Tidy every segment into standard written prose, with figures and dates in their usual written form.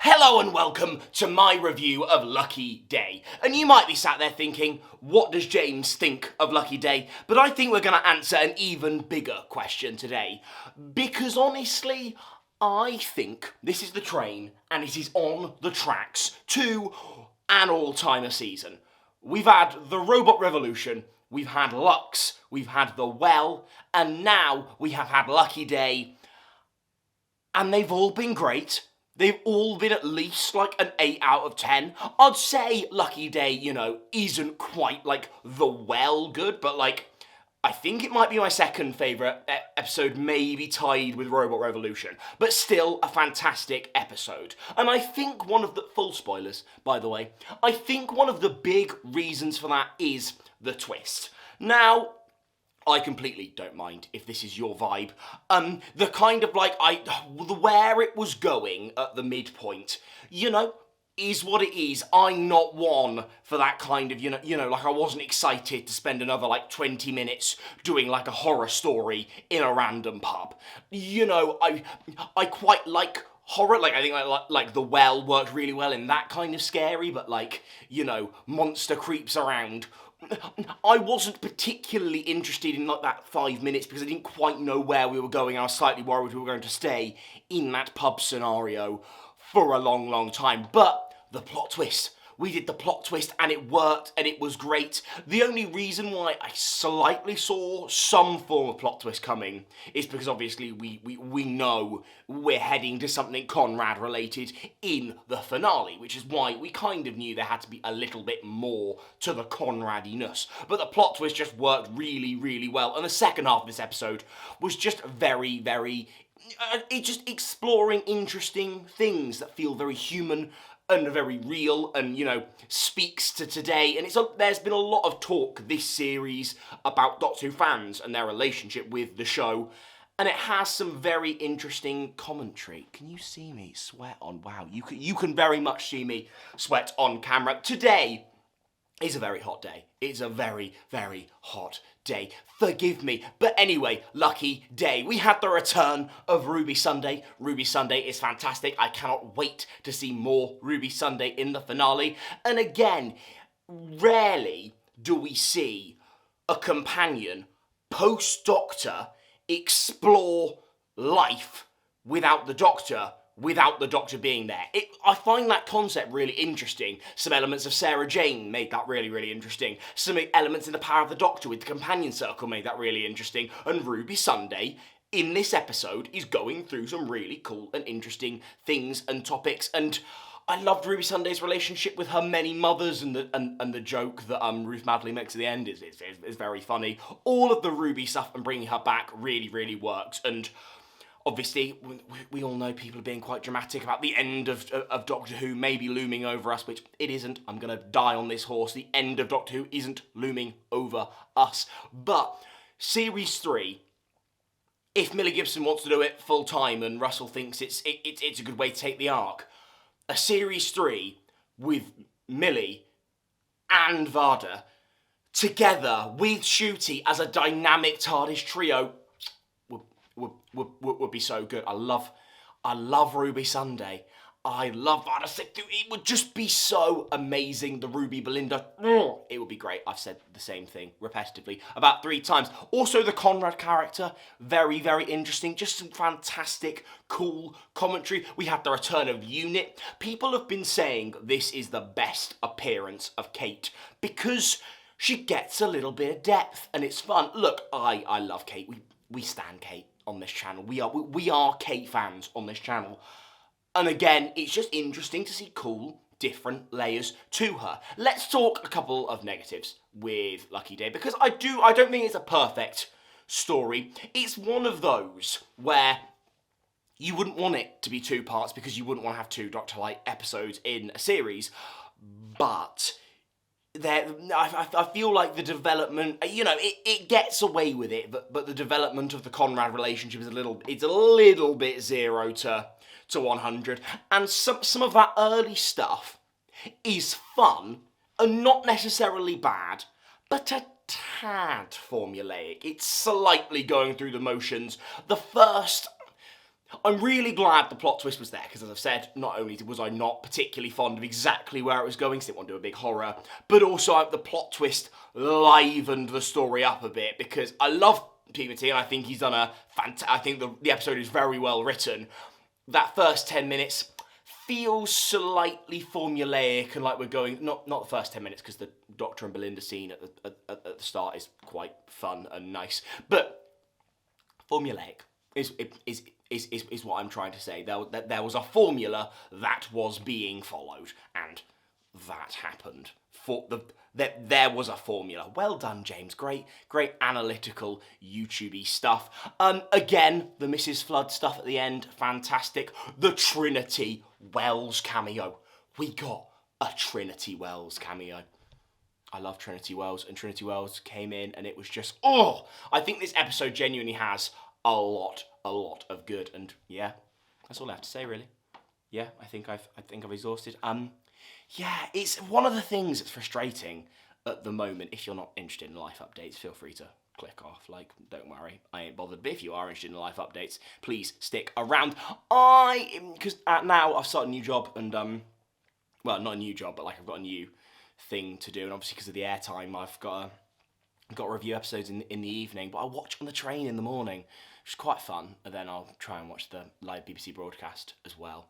Hello and welcome to my review of Lucky Day. And you might be sat there thinking, what does James think of Lucky Day? But I think we're going to answer an even bigger question today. Because honestly, I think this is the train and it is on the tracks to an all-timer season. We've had the Robot Revolution, we've had Lux, we've had The Well, and now we have had Lucky Day. And they've all been great. They've all been at least like an 8 out of 10. I'd say Lucky Day, isn't quite like The Well good, but I think it might be my second favourite episode, maybe tied with Robot Revolution. But still a fantastic episode. And I think one of the, full spoilers by the way, I think one of the big reasons for that is the twist. Now, I completely don't mind if this is your vibe. The kind of where it was going at the midpoint, is what it is. I'm not one for that kind of, I wasn't excited to spend another 20 minutes doing a horror story in a random pub. I quite like horror, I think The Well worked really well in that kind of scary, but monster creeps around. I wasn't particularly interested in that 5 minutes because I didn't quite know where we were going. I was slightly worried we were going to stay in that pub scenario for a long, long time. But the plot twist. We did the plot twist and it worked and it was great. The only reason why I slightly saw some form of plot twist coming is because obviously we know we're heading to something Conrad related in the finale, which is why we kind of knew there had to be a little bit more to the Conradiness. But the plot twist just worked really, really well. And the second half of this episode was just very, very, just exploring interesting things that feel very human and very real and, speaks to today. And there's been a lot of talk this series about Doctor Who fans and their relationship with the show. And it has some very interesting commentary. Can you see me sweat on? Wow, you can very much see me sweat on camera. Today is a very hot day. It's a very, very hot day. Forgive me. But anyway, Lucky Day. We had the return of Ruby Sunday. Ruby Sunday is fantastic. I cannot wait to see more Ruby Sunday in the finale. And again, rarely do we see a companion post-Doctor explore life without the Doctor being there. I find that concept really interesting. Some elements of Sarah Jane made that really, really interesting. Some elements in The Power of the Doctor with the Companion Circle made that really interesting. And Ruby Sunday, in this episode, is going through some really cool and interesting things and topics. And I loved Ruby Sunday's relationship with her many mothers, and the joke that Ruth Madley makes at the end is very funny. All of the Ruby stuff and bringing her back really, really works. And obviously, we all know people are being quite dramatic about the end of Doctor Who maybe looming over us, which it isn't. I'm going to die on this horse. The end of Doctor Who isn't looming over us. But Series 3, if Millie Gibson wants to do it full time and Russell thinks it's a good way to take the arc, a Series 3 with Millie and Varda together with Ncuti as a dynamic TARDIS trio would be so good. I love Ruby Sunday. I love Varda. It would just be so amazing. The Ruby Belinda. It would be great. I've said the same thing repetitively about 3 times. Also, the Conrad character, very, very interesting. Just some fantastic, cool commentary. We had the return of Unit. People have been saying this is the best appearance of Kate because she gets a little bit of depth and it's fun. Look, I love Kate. We stan Kate on this channel. We are Kate fans on this channel. And again, it's just interesting to see cool, different layers to her. Let's talk a couple of negatives with Lucky Day, because I don't think it's a perfect story. It's one of those where you wouldn't want it to be 2 parts because you wouldn't want to have 2 Doctor Light episodes in a series, but I feel like the development, it gets away with it, but the development of the Conrad relationship is a little bit 0 to 100, and some of that early stuff is fun and not necessarily bad, but a tad formulaic. It's slightly going through the motions. The first I'm really glad the plot twist was there, because as I've said, not only was I not particularly fond of exactly where it was going, because I didn't want to do a big horror, but also the plot twist livened the story up a bit, because I love Timothy, and I think he's done I think the episode is very well written. That first 10 minutes feels slightly formulaic, and like we're going, not the first 10 minutes, because the Doctor and Belinda scene at the start is quite fun and nice, but formulaic is what I'm trying to say. There was a formula that was being followed, and that happened. There was a formula. Well done, James. Great analytical YouTube-y stuff. Again, the Mrs. Flood stuff at the end, fantastic. The Trinity Wells cameo. We got a Trinity Wells cameo. I love Trinity Wells, and Trinity Wells came in, and it was just, oh! I think this episode genuinely has a lot of good, and yeah, that's all I have to say, really. Yeah, I think I've exhausted. Yeah, it's one of the things that's frustrating at the moment. If you're not interested in life updates, feel free to click off. Like, don't worry, I ain't bothered. But if you are interested in life updates, please stick around. Because now I've started a new job, and well, not a new job, but like I've got a new thing to do, and obviously because of the airtime, I've got to review episodes in the evening, but I watch on the train in the morning, which is quite fun, and then I'll try and watch the live BBC broadcast as well,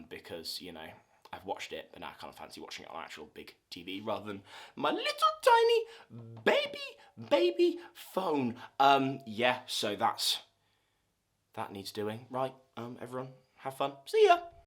because, you know, I've watched it, but now I kind of fancy watching it on actual big TV rather than my little tiny baby phone. Yeah, so that needs doing. Right, everyone, have fun. See ya!